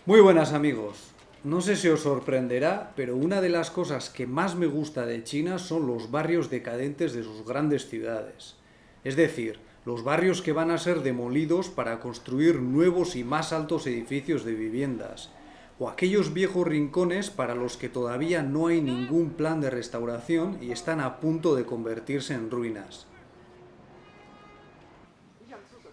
Muy buenas amigos. No sé si os sorprenderá, pero una de las cosas que más me gusta de China son los barrios decadentes de sus grandes ciudades. Es decir, los barrios que van a ser demolidos para construir nuevos y más altos edificios de viviendas, o aquellos viejos rincones para los que todavía no hay ningún plan de restauración y están a punto de convertirse en ruinas.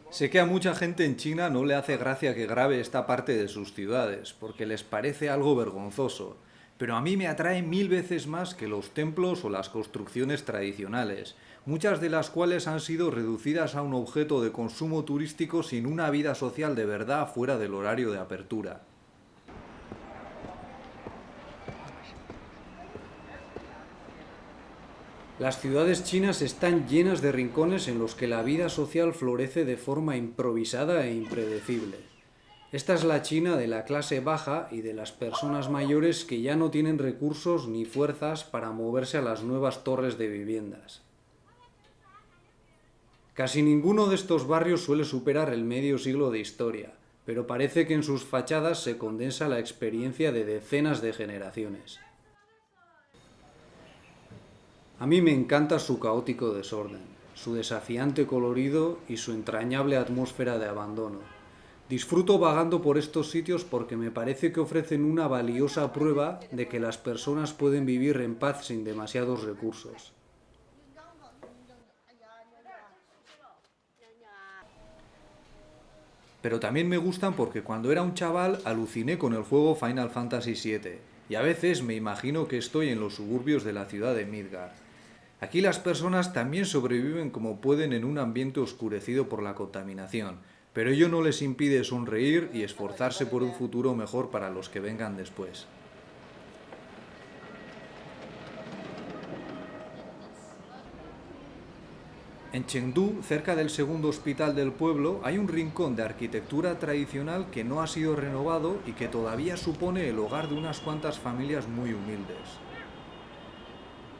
Sé que a mucha gente en China no le hace gracia que grabe esta parte de sus ciudades, porque les parece algo vergonzoso, pero a mí me atrae mil veces más que los templos o las construcciones tradicionales, muchas de las cuales han sido reducidas a un objeto de consumo turístico sin una vida social de verdad fuera del horario de apertura. Las ciudades chinas están llenas de rincones en los que la vida social florece de forma improvisada e impredecible. Esta es la China de la clase baja y de las personas mayores que ya no tienen recursos ni fuerzas para moverse a las nuevas torres de viviendas. Casi ninguno de estos barrios suele superar el medio siglo de historia, pero parece que en sus fachadas se condensa la experiencia de decenas de generaciones. A mí me encanta su caótico desorden, su desafiante colorido y su entrañable atmósfera de abandono. Disfruto vagando por estos sitios porque me parece que ofrecen una valiosa prueba de que las personas pueden vivir en paz sin demasiados recursos. Pero también me gustan porque cuando era un chaval aluciné con el juego Final Fantasy VII y a veces me imagino que estoy en los suburbios de la ciudad de Midgar. Aquí las personas también sobreviven como pueden en un ambiente oscurecido por la contaminación, pero ello no les impide sonreír y esforzarse por un futuro mejor para los que vengan después. En Chengdu, cerca del segundo hospital del pueblo, hay un rincón de arquitectura tradicional que no ha sido renovado y que todavía supone el hogar de unas cuantas familias muy humildes.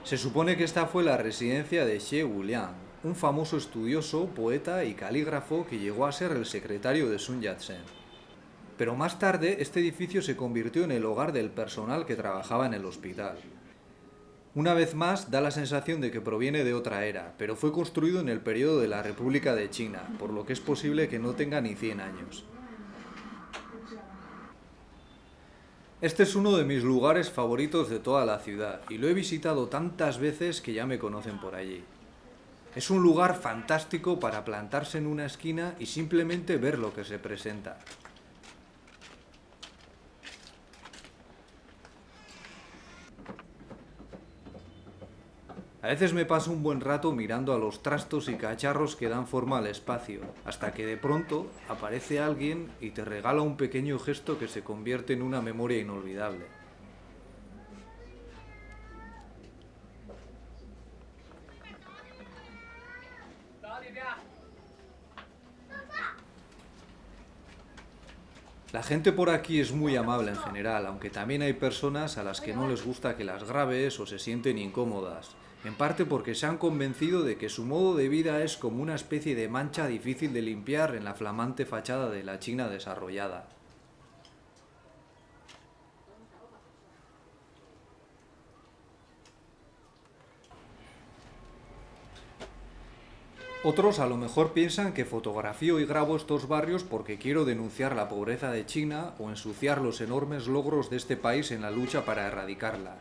Se supone que esta fue la residencia de Xie Wuliang, un famoso estudioso, poeta y calígrafo que llegó a ser el secretario de Sun Yat-sen. Pero más tarde, este edificio se convirtió en el hogar del personal que trabajaba en el hospital. Una vez más, da la sensación de que proviene de otra era, pero fue construido en el periodo de la República de China, por lo que es posible que no tenga ni 100 años. Este es uno de mis lugares favoritos de toda la ciudad, y lo he visitado tantas veces que ya me conocen por allí. Es un lugar fantástico para plantarse en una esquina y simplemente ver lo que se presenta. A veces me paso un buen rato mirando a los trastos y cacharros que dan forma al espacio, hasta que de pronto aparece alguien y te regala un pequeño gesto que se convierte en una memoria inolvidable. La gente por aquí es muy amable en general, aunque también hay personas a las que no les gusta que las grabes o se sienten incómodas, en parte porque se han convencido de que su modo de vida es como una especie de mancha difícil de limpiar en la flamante fachada de la China desarrollada. Otros a lo mejor piensan que fotografío y grabo estos barrios porque quiero denunciar la pobreza de China o ensuciar los enormes logros de este país en la lucha para erradicarla.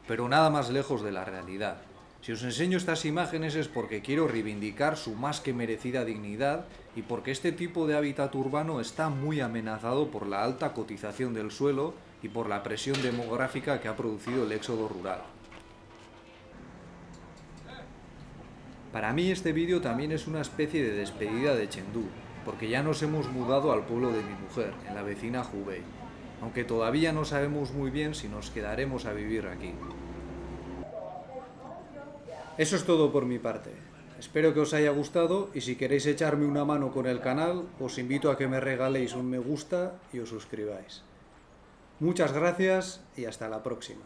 Pero nada más lejos de la realidad. Si os enseño estas imágenes es porque quiero reivindicar su más que merecida dignidad y porque este tipo de hábitat urbano está muy amenazado por la alta cotización del suelo y por la presión demográfica que ha producido el éxodo rural. Para mí este vídeo también es una especie de despedida de Chengdu, porque ya nos hemos mudado al pueblo de mi mujer, en la vecina Hubei, aunque todavía no sabemos muy bien si nos quedaremos a vivir aquí. Eso es todo por mi parte. Espero que os haya gustado y si queréis echarme una mano con el canal, os invito a que me regaléis un me gusta y os suscribáis. Muchas gracias y hasta la próxima.